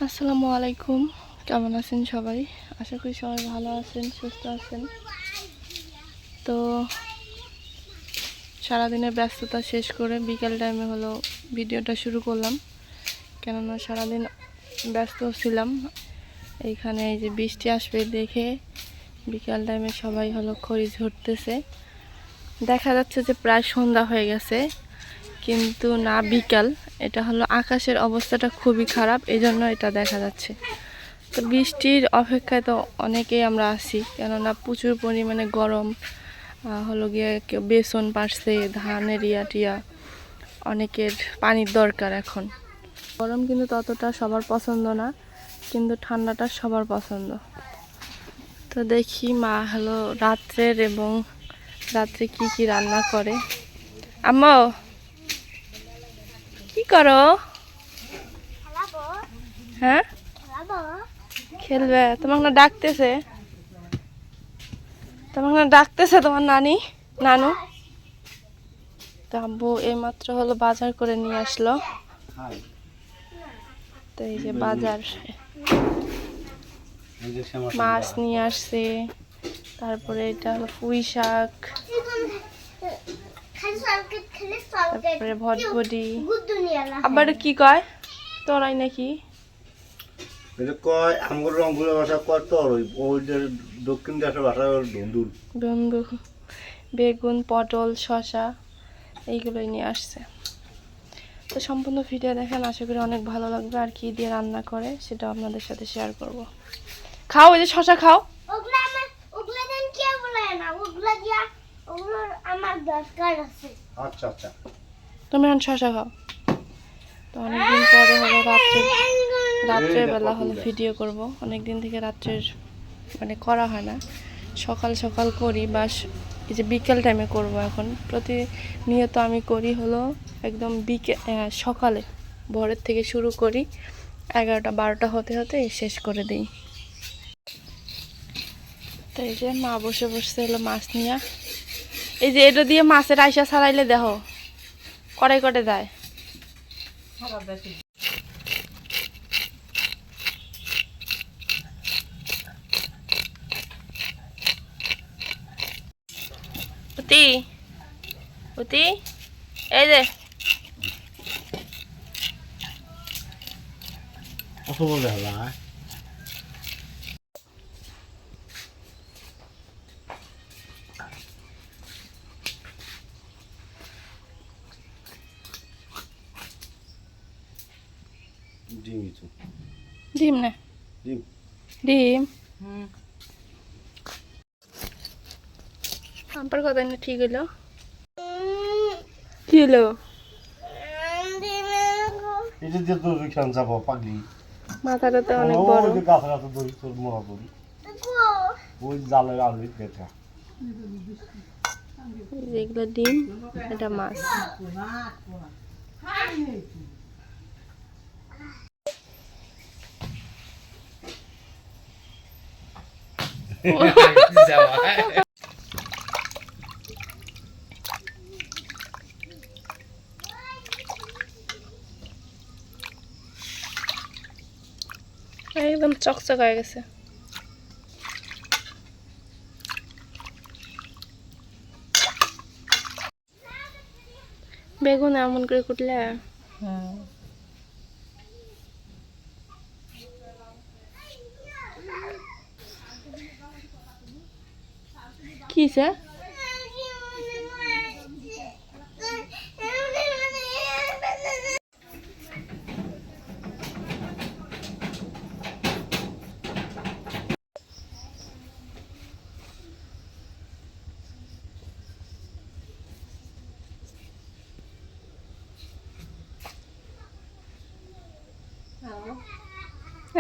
আসসালামু আলাইকুম, কেমন আছেন সবাই? আশা করি সবাই ভালো আছেন, সুস্থ আছেন। তো সারাদিনের ব্যস্ততা শেষ করে বিকেল টাইমে হলো ভিডিওটা শুরু করলাম, কেননা সারাদিন ব্যস্ত ছিলাম। এইখানে এই যে বৃষ্টি আসবে দেখে বিকেল টাইমে সবাই হলো খড়ি ঝরতেছে। দেখা যাচ্ছে যে প্রায় সন্ধ্যা হয়ে গেছে, কিন্তু না বিকাল। এটা হলো আকাশের অবস্থাটা খুবই খারাপ, এই জন্য এটা দেখা যাচ্ছে। তো বৃষ্টির অপেক্ষায় তো অনেকেই আমরা আছি, কেননা প্রচুর পরিমাণে গরম। হলো গিয়ে কেউ বেসন পারছে, ধানের টিয়া, অনেকের পানির দরকার এখন। গরম কিন্তু ততটা সবার পছন্দ না, কিন্তু ঠান্ডাটা সবার পছন্দ। তো দেখি মা হলো রাত্রের এবং রাত্রে কি কি রান্না করে। আম্মু কি করো? হ্যাঁ, খেলবে? তোমাকে না ডাকতেছে, তোমার নানু। তো আব্বু এইমাত্র হলো বাজার করে নিয়ে আসলো। তো এই যে বাজার, মাছ নিয়ে আসছে, তারপরে এটা হলো পুঁই শাক, তারপরে ভটভটি। আবার কি কয় তোরাই নাকি কয় আমার রংপুরের ভাষা কয় তোর ওই যে দক্ষিণ দেশের ভাষা ধুন্দুল। বন্ধু, বেগুন, পটল, শসা এইগুলোই নিয়ে আসছে। তো সম্পূর্ণ ভিডিও দেখেন, আশা করি অনেক ভালো লাগবে। আর কি দিয়ে রান্না করে সেটা আপনাদের সাথে শেয়ার করব। খাও, এই যে শসা খাও। আচ্ছা আচ্ছা, তুমি এখন শসা খাও। তো অনেকদিন পরে হলো রাত্রের বেলা হলো ভিডিও করব। অনেকদিন থেকে রাত্রের মানে করা হয় না, সকাল সকাল করি, বা এই যে বিকেল টাইমে করব। এখন প্রতিনিয়ত আমি করি হলো একদম সকালে, ভোরের থেকে শুরু করি, 11টা 12টা হতে হতে শেষ করে দিই। তো এই যে মা বসে বসে হলো মাছ নিয়ে, এই যে এটা দিয়ে মাছের আইসা ছাড়াইলে দেখো কড়াই কটে যায়। অতি অতি, এই যে কত বলে হলা ডিম কিছু ডিম না, ডিম ডিম আমার কথা না ঠিক হইলো। কি হলো? এটা দিয়ে তো রিক্সান যাব পাগলি। মাথাটা তো অনেক বড়। ওই যে গাছ গাছ দড়ি তোর মরা দড়ি, ওই জালের আলু দেখা যেগুলো ডিম, এটা মাছ। একদম চকচক হয়ে গেছে। বেগুন এমন করে কুটলে কি স্যার?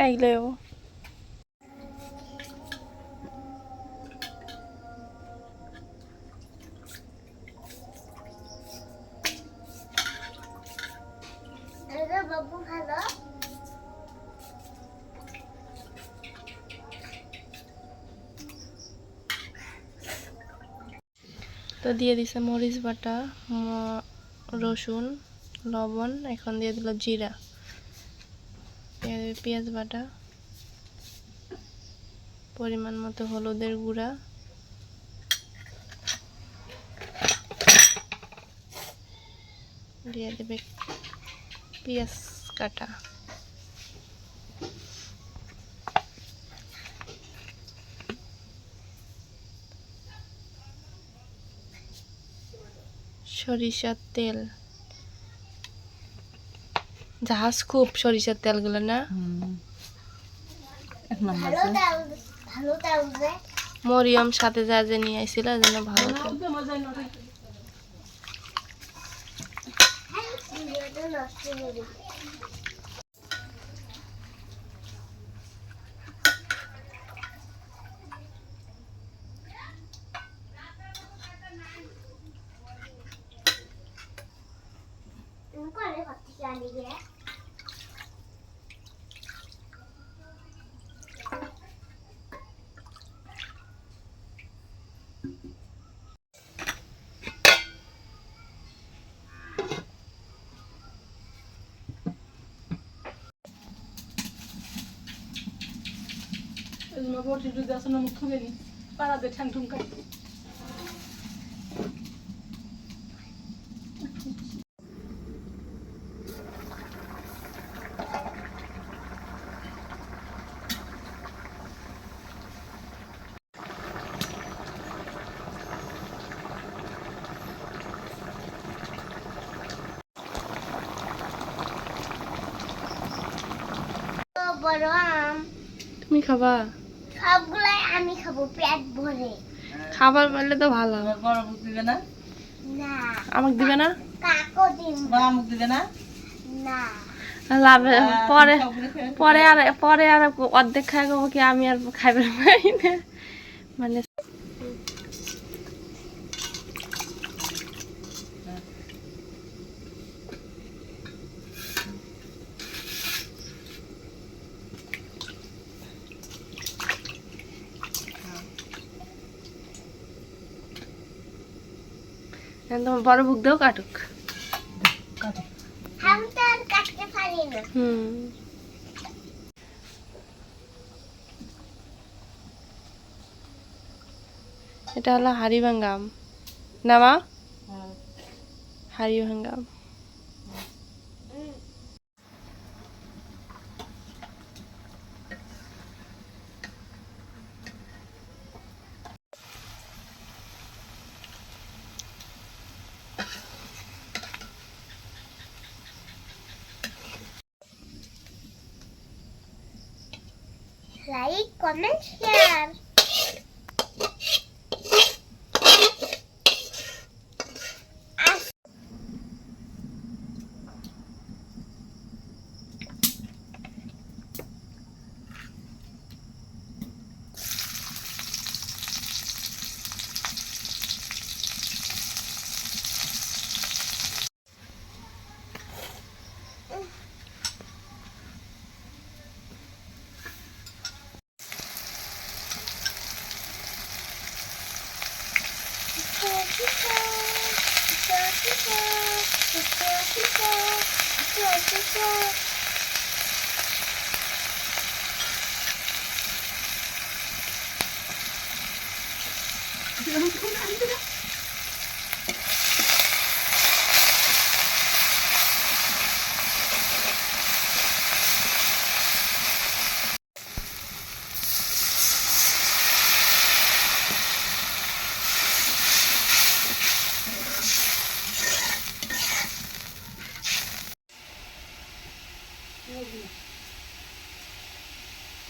এইগুলো তো দিয়ে দিছে মরিচ বাটা, রসুন, লবণ, এখন দিয়ে দিল জিরা, দিয়ে হবে পেঁয়াজ বাটা, পরিমাণ মতো হলুদের গুঁড়া, দিয়ে দেবে পেঁয়াজ কাটা, সরিষার তেল, জাহাজ খুব সরিষার তেলগুলো না, মরিয়ম সাথে যা যে নিয়ে আইছিল এই জন্য ভালো তেল। বড় আম তুমি খাবা? সবগুলাই আমি খাবো পেট ভরে। খাবার পারলে তো ভালো। বড় মুখ দিবে না? না আমাকে দিবে না? কাকো দিন বড় মুখ দিবে না? না লাভে পরে সবগুলো খেয়ে পরে আর অর্ধেক খাই খাবো কি আমি আর খাইবার পারি না মানে। তোমার বড় বুক দেও কাটুক। আমি তো আর কাটতে পারি না। এটা হলো হাড়িভাঙ্গা আম না মা? হাড়িভাঙ্গা আম। Like comment share.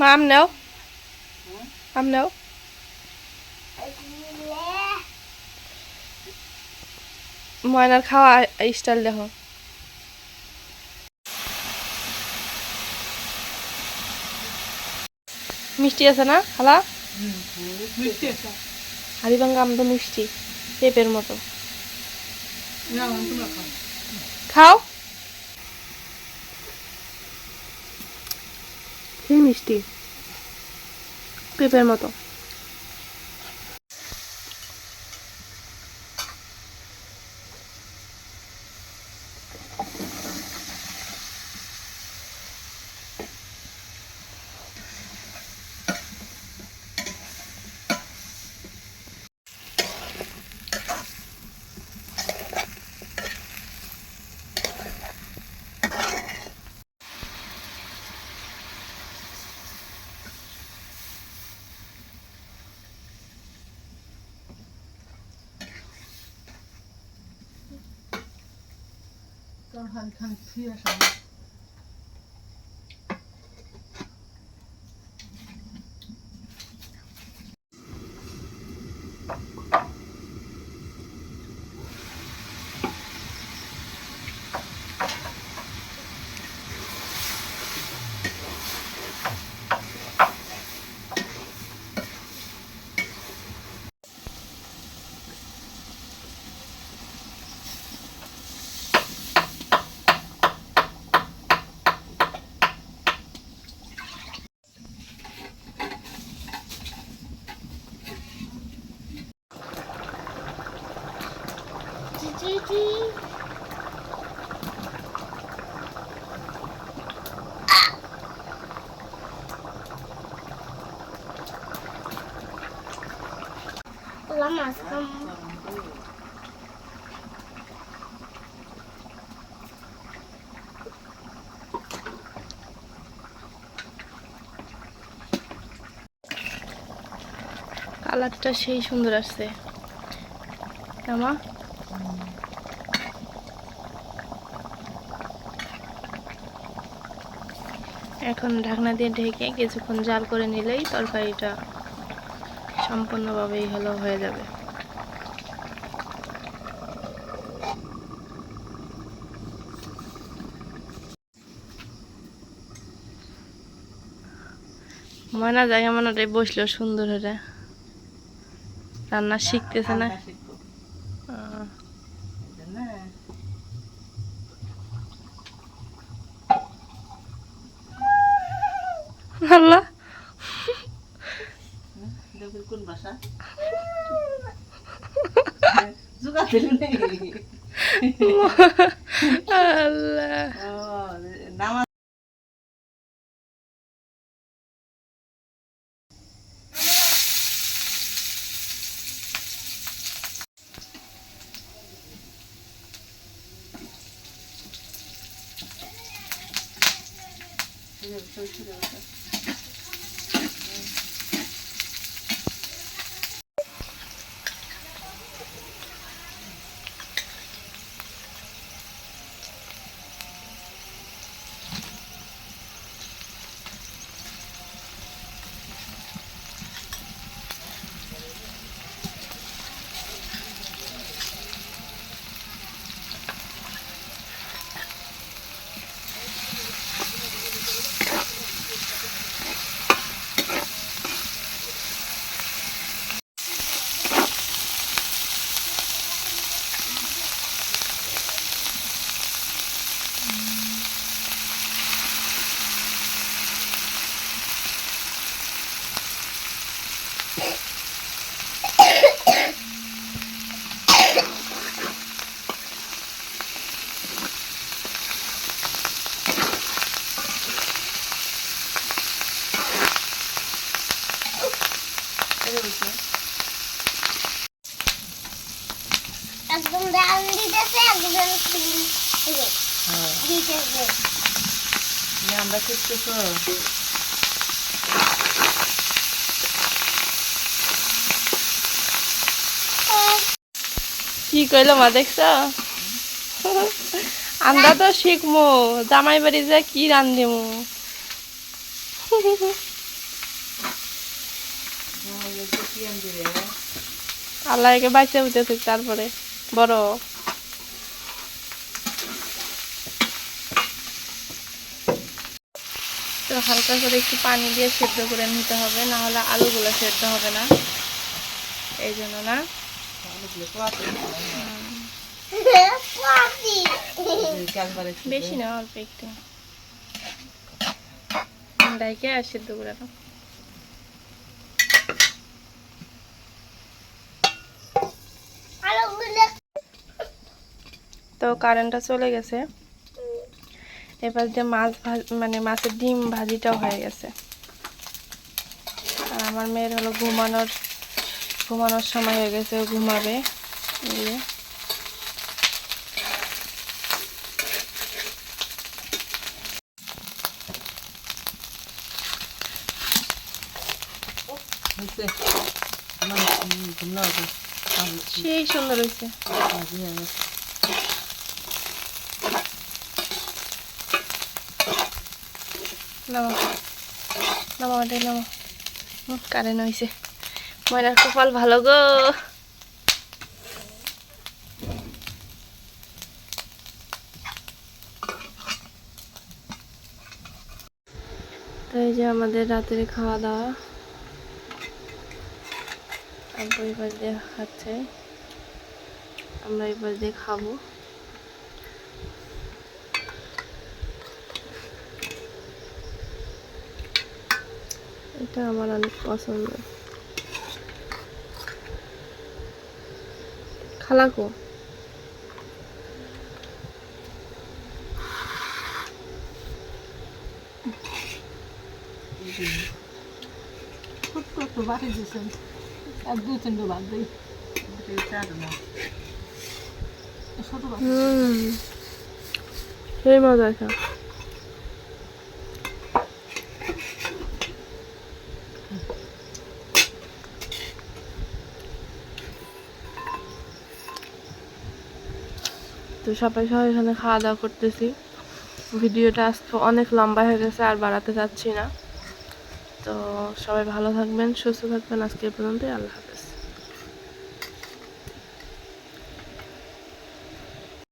মা আম নাও, আম নাও। ময়নার খাওয়া স্টাইল দেখো। মিষ্টি আছে না খালা? মিষ্টি আছে। হাড়িভাঙ্গা আম তো মিষ্টি, পেঁপের মতো। না তোমরা খাও। খাও। কি মিষ্টি, পেঁপের মতো। তরকারি খান ফিরে আসা চিচি Lama sekali. কালারটা সেই সুন্দর আসছে আমা। এখন ঢাকনা দিয়ে ঢেকে কিছুক্ষণ জাল করে নিলেই তরকারিটা সম্পূর্ণভাবেই হয়ে যাবে। ময়না জায়গা মনে বসলো সুন্দর হয়ে, রান্না শিখতেছে না। আল্লাহ কোন ভাষা জুগা দিলি নেই আল্লাহ নামাজ একদম ডাল দিতেছে, একদম দিতেছে। আমরা করতেছো কি কইলো মা দেখছ? আমরা তো শিখমো জামাই বাড়ি যা কি রান্ধিমু। আল্লাহ একে বাইচে উঠেছে তারপরে বড়। তো হালকা করে একটু পানি দিয়ে সেদ্ধ করে নিতে হবে, না হলে আলুগুলো সেদ্ধ হবে না, এই জন্য না। বেশি না, অল্প একটু ডাইকে আর সেদ্ধ করে নাও। তো কারেন্টটা চলে গেছে, এবার যে মাছ মানে মাছের ডিম ভাজিটাও হয়ে গেছে। আর আমার মেয়ের ঘুমানোর সময় হয়ে গেছে, ও ঘুমাবে। সেই সুন্দর হয়েছে। নামো নামো ওটা নামো। কারেন্ট হয়েছে। ময়নার কপাল ভালো গো। তো এই যে আমাদের রাতের খাওয়া দাওয়া, আব্বু এবার দিয়ে খাচ্ছে, আমরা এবার দিয়ে খাবো। এটা আমার অনেক পছন্দ। খালাকো ছোট্ট একটু বাটি দিয়েছেন, আর দুই তিনটে বাদ দিই। ছোট বাটি সেই মজা আছে। তো সবাই এখানে খাওয়া দাওয়া করতেছি। ভিডিওটা আজকে অনেক লম্বা হয়ে গেছে, আর বাড়াতে চাচ্ছি না। তো সবাই ভালো থাকবেন, সুস্থ থাকবেন। আজকে এ পর্যন্তই, আল্লাহ হাফেজ।